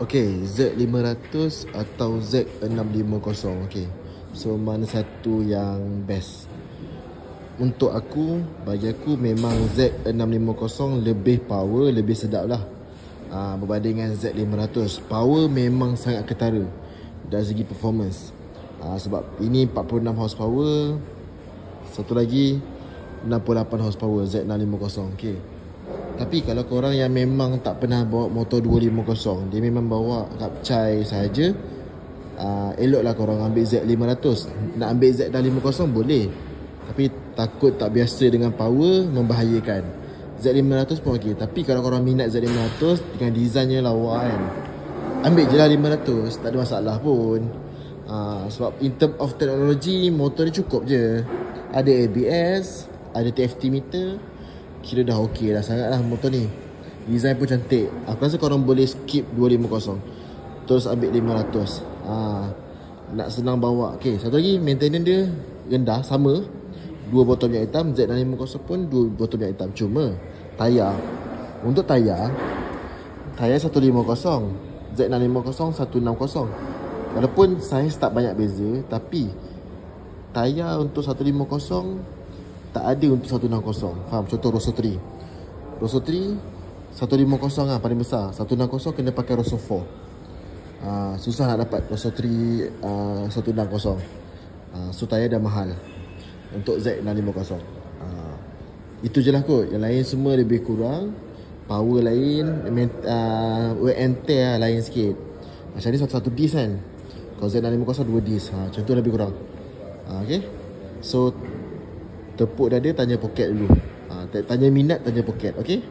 Okay, Z500 atau Z650. Okay, so mana satu yang best? Untuk aku, bagi aku memang Z650 lebih power, lebih sedap lah berbanding dengan Z500. Power memang sangat ketara dari segi performance. Sebab ini 46 horsepower, satu lagi 68 horsepower Z650. Okay. Tapi kalau korang yang memang tak pernah bawa motor 250, dia memang bawa kapcai sahaja, eloklah korang ambil Z500. Nak ambil Z650 boleh, tapi takut tak biasa dengan power, membahayakan. Z500 pun okey, tapi kalau korang minat Z500 dengan desainnya lawa kan, ambil je lah 500, tak ada masalah pun. Sebab in term of technology, motor dia cukup je. Ada ABS, ada TFT meter, kira dah okey dah sangat lah motor ni. Design pun cantik. Aku rasa korang boleh skip 250, terus ambil 500. Nak senang bawa. Okay, satu lagi, maintenance dia rendah, sama. 2 botol minyak hitam. Z650 pun 2 botol minyak hitam. Cuma tayar, untuk tayar 150, Z650 160. Walaupun saiz tak banyak beza, tapi tayar untuk 150 tak ada untuk 160. Faham? Contoh Rosso 3 150 lah paling besar. 160 kena pakai Rosso 4. Susah nak dapat Rosso 3 160. So tayar dah mahal untuk Z650. Itu je lah kot. Yang lain semua lebih kurang. Power lain, wear and tear lain sikit. Macam ni satu disc kan. Kalau Z650 2 disc. Macam tu lebih kurang. Okay. So tepuk dada, tanya poket dulu. Tanya minat, tanya poket. Okay.